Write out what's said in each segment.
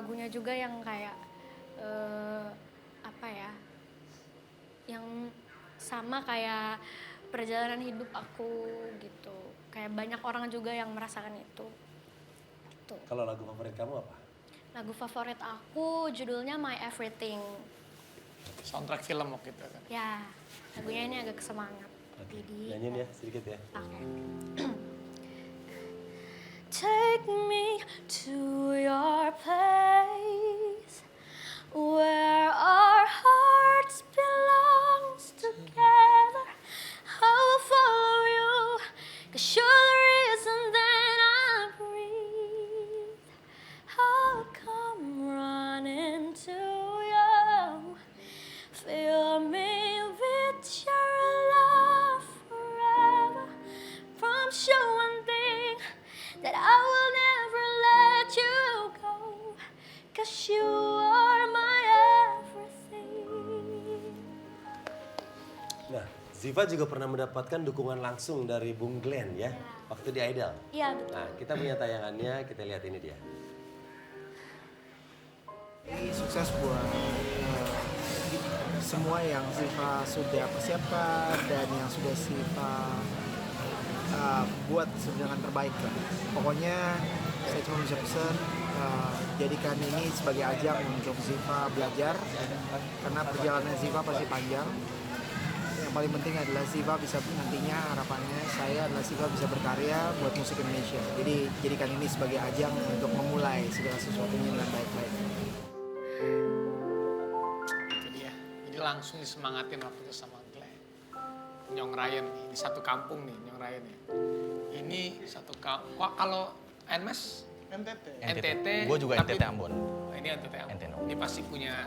lagunya juga yang kayak apa ya, yang sama kayak perjalanan hidup aku gitu. Kayak banyak orang juga yang merasakan itu. Tuh. Kalau lagu favorit kamu apa? Lagu favorit aku judulnya My Everything. Soundtrack film waktu itu kan. Ya, lagunya ini agak semangat. Jadi Nyanyiin ya sedikit ya. oke. Take me to your place where our hearts belongs together. I will follow you, 'cause you're the reason that I breathe. I'll come running to you, fill me with your love forever. Promise you one thing, that I will never let you go, 'cause you are my everything. Nah, Ziva juga pernah mendapatkan dukungan langsung dari Bung Glenn ya, waktu di Idol. Iya betul. Nah, kita punya tayangannya, kita lihat ini dia. Ini sukses buat semua yang Ziva sudah persiapkan dan yang sudah Ziva buat dengan terbaik lah. Pokoknya saya cuma bisa pesan jadikan ini sebagai ajang untuk Ziva belajar, karena perjalanan Ziva pasti panjang. Yang paling penting adalah Ziva bisa nantinya, harapannya saya adalah Ziva bisa berkarya buat musik Indonesia. Jadi jadikan ini sebagai ajang untuk memulai segala sesuatunya dengan baik-baik. Itu dia. Jadi langsung disemangatin waktu itu sama Glenn. Nyong Ryan nih, di satu kampung nih Nyong Ryan nih. Ini satu kampung. Kalau NMS? NTT. Gue juga tapi- NTT Ambon. Oh, ini NTT Ambon. NTT. Ini pasti punya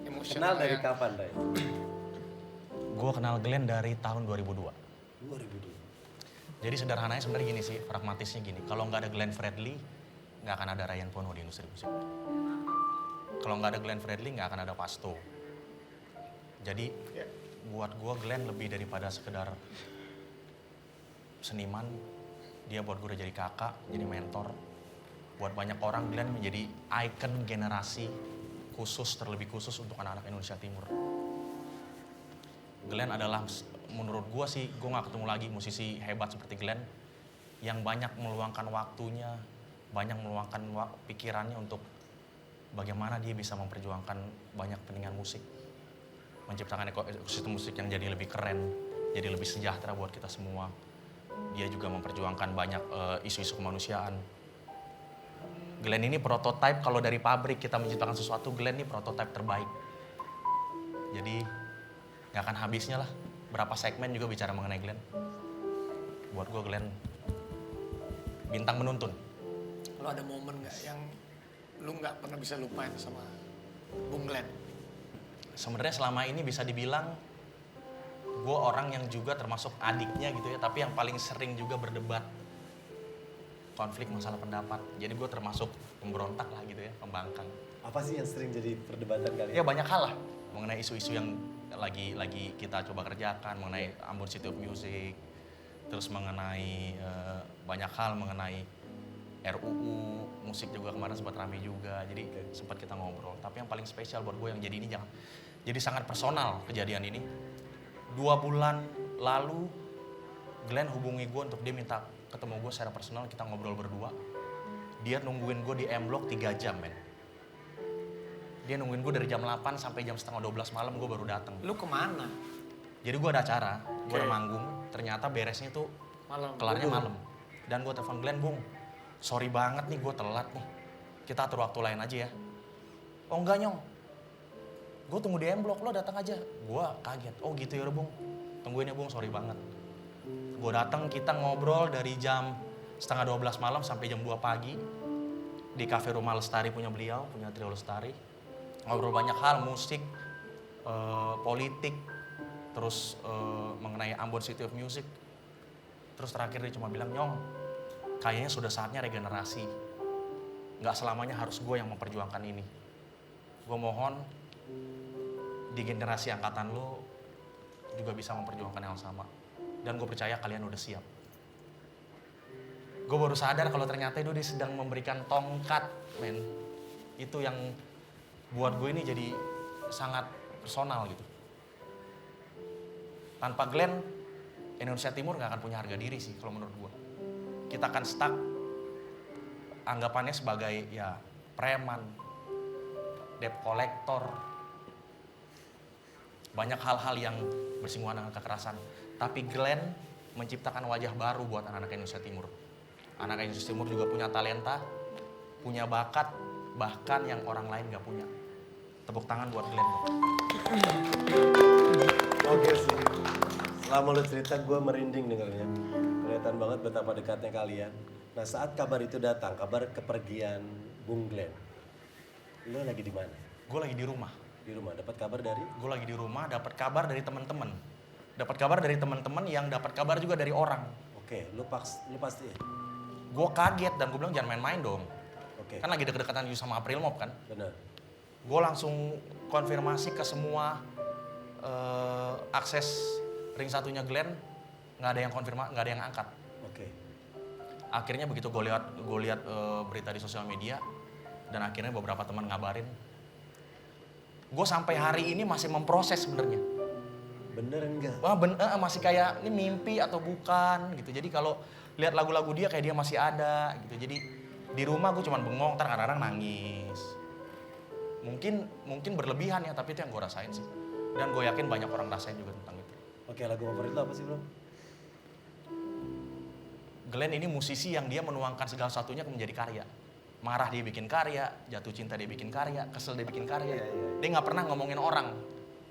Kenal emosional dari yang- kapan, Ray? Gue kenal Glenn dari tahun 2002. 2002. Jadi sederhananya sebenarnya gini sih, pragmatisnya gini. Kalau nggak ada Glenn Fredly, nggak akan ada Ryan Pono di industri musik. Kalau nggak ada Glenn Fredly, nggak akan ada Pasto. Jadi buat gue Glenn lebih daripada sekedar seniman. Dia buat gue udah jadi kakak, jadi mentor. Buat banyak orang Glenn menjadi ikon generasi khusus, terlebih khusus untuk anak-anak Indonesia Timur. Glenn adalah, menurut gue sih, gue gak ketemu lagi musisi hebat seperti Glenn yang banyak meluangkan waktunya, banyak meluangkan pikirannya untuk bagaimana dia bisa memperjuangkan banyak kepentingan musik, menciptakan ekosistem musik yang jadi lebih keren, jadi lebih sejahtera buat kita semua. Dia juga memperjuangkan banyak isu-isu kemanusiaan. Glenn ini prototipe, kalau dari pabrik kita menciptakan sesuatu, Glenn ini prototipe terbaik. Jadi gak akan habisnya lah, berapa segmen juga bicara mengenai Glenn. Buat gue Glenn bintang menuntun. Lo ada momen nggak yang lu nggak pernah bisa lupain sama Bung Glenn? Sebenarnya selama ini bisa dibilang gue orang yang juga termasuk adiknya gitu ya, tapi yang paling sering juga berdebat, konflik masalah pendapat. Jadi gue termasuk pemberontak lah gitu ya, pembangkang. Apa sih yang sering jadi perdebatan kali? Ya banyak hal lah mengenai isu-isu yang lagi kita coba kerjakan, mengenai Ambon City of Music, terus mengenai banyak hal mengenai RUU musik juga kemarin sempat rame juga, jadi sempat kita ngobrol. Tapi yang paling spesial buat gue yang jadi ini jadi sangat personal kejadian ini. 2 bulan lalu Glenn hubungi gue untuk dia minta ketemu gue secara personal, kita ngobrol berdua. Dia nungguin gue di M Block 3 jam men. Dia nungguin gue dari jam 8 sampai jam setengah 12 malam gue baru datang. Lu kemana? Jadi gue ada acara, gue ada manggung, ternyata beresnya tuh Malam. kelarnya malam. Dan gue telepon Glenn, Bung, sorry banget nih gue telat nih. Kita atur waktu lain aja ya. Oh enggak Nyong, gue tunggu di M Block, lo datang aja. Gue kaget, oh gitu ya Bung, tungguin ya Bung, sorry banget. Gue datang, kita ngobrol dari jam setengah 12 malam sampai jam 2 pagi. Di Cafe Rumah Lestari punya beliau, punya Trio Lestari. Ngobrol banyak hal, musik, politik, terus mengenai Ambon City of Music. Terus terakhir dia cuma bilang, Nyong, kayaknya sudah saatnya regenerasi. Nggak selamanya harus gue yang memperjuangkan ini. Gue mohon di generasi angkatan lo juga bisa memperjuangkan hal sama. Dan gue percaya kalian udah siap. Gue baru sadar kalau ternyata itu dia sedang memberikan tongkat, men. Itu yang buat gue ini jadi sangat personal gitu. Tanpa Glenn, Indonesia Timur gak akan punya harga diri sih kalau menurut gue. Kita akan stuck anggapannya sebagai ya preman, debt collector, banyak hal-hal yang bersinggungan dengan kekerasan. Tapi Glenn menciptakan wajah baru buat anak-anak Indonesia Timur. Anak Indonesia Timur juga punya talenta, punya bakat, bahkan yang orang lain gak punya. Tepuk tangan buat Glenn. Oke sih. Selama lu cerita gue merinding dengarnya. Kelihatan banget betapa dekatnya kalian. Nah saat kabar itu datang, kabar kepergian Bung Glenn. Lu lagi di mana? Gue lagi di rumah. Di rumah, dapat kabar dari? Gue lagi di rumah, dapat kabar dari teman-teman. Dapat kabar dari teman-teman yang dapat kabar juga dari orang. Oke, lu pasti. Gue kaget dan gue bilang jangan main-main dong. Oke. Kan lagi deket-deketan juga sama April Mop kan. Benar. Gue langsung konfirmasi ke semua akses ring satunya Glenn, nggak ada yang nggak ada yang angkat. Oke. Akhirnya begitu gue lihat berita di sosial media dan akhirnya beberapa teman ngabarin, gue sampai hari ini masih memproses sebenarnya. Bener enggak? Wah masih kayak ini mimpi atau bukan gitu. Jadi kalau lihat lagu-lagu dia kayak dia masih ada gitu. Jadi di rumah gue cuman bengong, ntar kadang-kadang nangis. Mungkin berlebihan ya, tapi itu yang gue rasain sih. Dan gue yakin banyak orang rasain juga tentang itu. Oke, lagu favorit lo apa sih bro? Glenn ini musisi yang dia menuangkan segala satunya menjadi karya. Marah dia bikin karya, jatuh cinta dia bikin karya, kesel dia bikin karya. Dia nggak pernah ngomongin orang,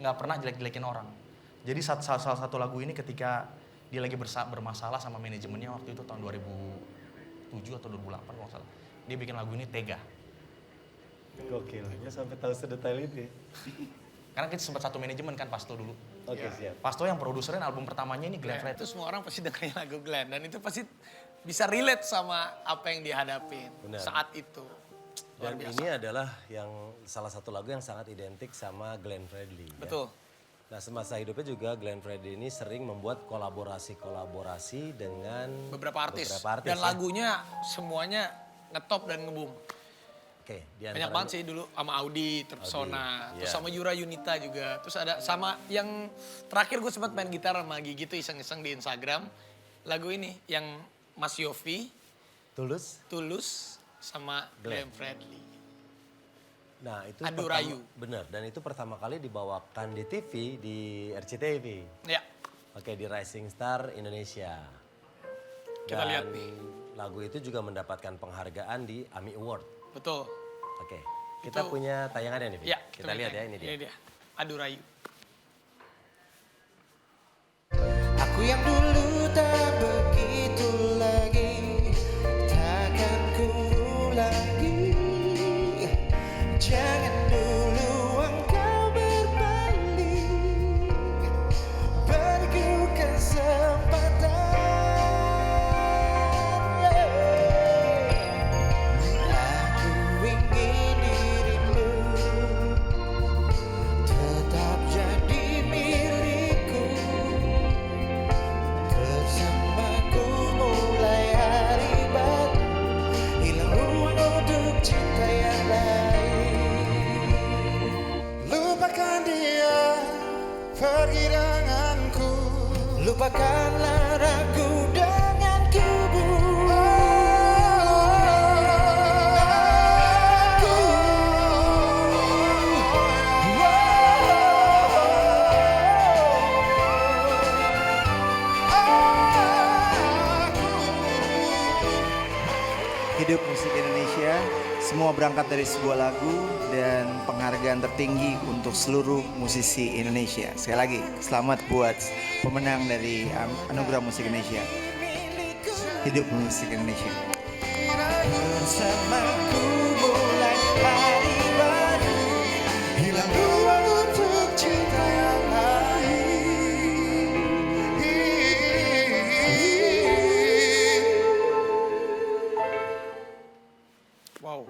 nggak pernah jelek-jelekin orang. Jadi salah satu lagu ini ketika dia lagi bermasalah sama manajemennya waktu itu tahun 2007 atau 2008 kalau nggak salah. Dia bikin lagu ini Tega. Gokil, gue sampai tahu sedetail itu ya. Karena kita sempat satu manajemen kan Pasto dulu. Oke, Ya. siap. Pasto yang produserin album pertamanya ini Glenn Fredly. Itu semua orang pasti dengerin lagu Glenn dan itu pasti bisa relate sama apa yang dihadapin Benar. saat itu. Luar Dan biasa. ini adalah yang salah satu lagu yang sangat identik sama Glenn Fredly. ya. Betul. Nah semasa hidupnya juga Glenn Fredly ini sering membuat kolaborasi dengan Beberapa artis. ya. Dan lagunya semuanya ngetop dan ngebum. Oke, Banyak banget sih dulu sama Audi, Terpesona, terus iya. sama Yura Yunita juga. Terus ada sama yang terakhir gue sempat main gitar sama Gigi tuh iseng-iseng di Instagram. Lagu ini yang Mas Yofi, Tulus sama Glenn Fredly. Nah itu Adu Rayu. Bener, dan itu pertama kali dibawakan di TV, di RCTV. Ya, Oke, di Rising Star Indonesia. Kita lihat nih. Lagu itu juga mendapatkan penghargaan di AMI Award. betul. Oke, kita Itu- punya tayangannya nih. Vi. Ya, Kita lihat ya, ini dia. Ini dia. Adu Rayu. Aku yang dulu tak begitu lagi, takkan ku lagi. Jangan dulu engkau berbalik, beriku kesempatan. Aku ingin dirimu tetap jadi milikku. Bersamaku mulai hari baru, hilang ruang untuk cinta yang lain. Lupakan dia, pergi denganku. Lupakanlah ragu dengan kubu. Hidup musik Indonesia, semua berangkat dari sebuah lagu dan penghargaan tertinggi untuk seluruh musisi Indonesia. Sekali lagi, selamat buat pemenang dari Anugerah Musik Indonesia. Hidup musik Indonesia. Bersamaku mulai hari baru, hilang ruang untuk cinta yang lain. Wow.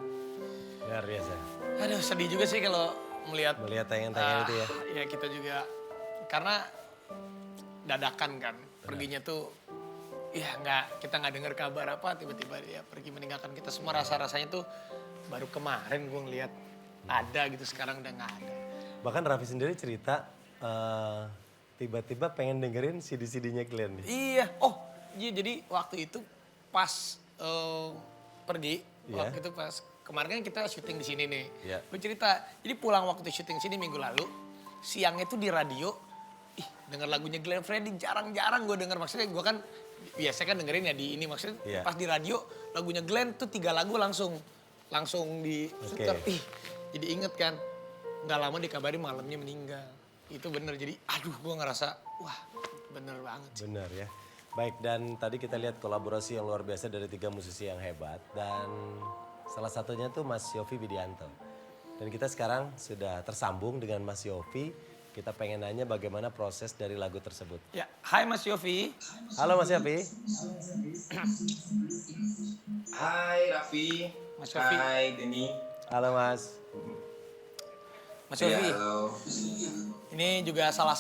Luar biasa. Aduh, sedih juga sih kalau melihat Tayangan-tayangan itu ya. Ya kita juga karena dadakan kan perginya tuh ya kita nggak dengar kabar apa, tiba-tiba dia pergi meninggalkan kita semua. Rasanya tuh baru kemarin gue ngeliat ada gitu, sekarang udah nggak ada. Bahkan Raffi sendiri cerita tiba-tiba pengen dengerin CD-CD-nya Glenn nih. Iya, jadi waktu itu pas pergi, Iya. waktu itu pas kemarin kan kita syuting di sini nih. Iya. Gue cerita, jadi pulang waktu syuting sini minggu lalu, siangnya tuh di radio, denger lagunya Glenn Fredly jarang-jarang gue denger. Maksudnya gue kan biasanya kan dengerin ya di ini, maksudnya Iya. pas di radio lagunya Glenn tuh 3 lagu langsung di puter. Jadi inget kan, nggak lama dikabari malamnya meninggal. Itu bener, jadi aduh gue ngerasa wah bener banget sih. Benar ya. Baik, dan tadi kita lihat kolaborasi yang luar biasa dari 3 musisi yang hebat. Dan salah satunya tuh Mas Yovie Widianto. Dan kita sekarang sudah tersambung dengan Mas Yovie. Kita pengen nanya bagaimana proses dari lagu tersebut. Ya, hai Mas Yovie. Halo Mas Yovie. Hai Raffi, Mas Yovie. hai Denny. Halo Mas. Mas Iya, Yovie, halo. ini juga salah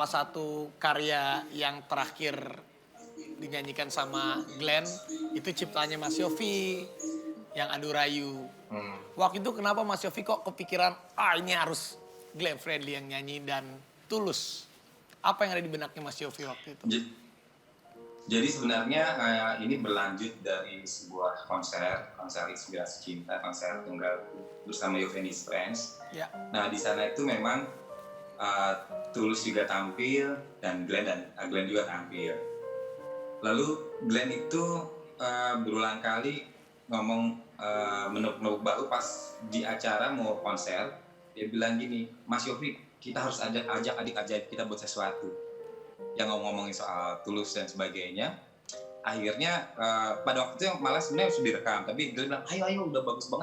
satu karya yang terakhir dinyanyikan sama Glenn, itu ciptaannya Mas Yovie yang Adu Rayu. Waktu itu kenapa Mas Yovie kok kepikiran, ini harus Glenn Fredly yang nyanyi dan Tulus? Apa yang ada di benaknya Mas Yovie waktu itu? Jadi sebenarnya ini berlanjut dari sebuah konser Inspirasi Cinta, konser tunggal bersama Yovenis Friends. Ya, Nah di sana itu memang Tulus juga tampil dan Glenn juga tampil. Lalu Glenn itu berulang kali ngomong menepuk bahu pas di acara mau konser. Dia bilang gini, Mas Yovie, kita harus ajak adik-adik kita buat sesuatu. Yang ngomongin soal Tulus dan sebagainya. Akhirnya pada waktu itu malah sebenarnya sudah direkam, tapi Glenn bilang, ayo udah bagus banget.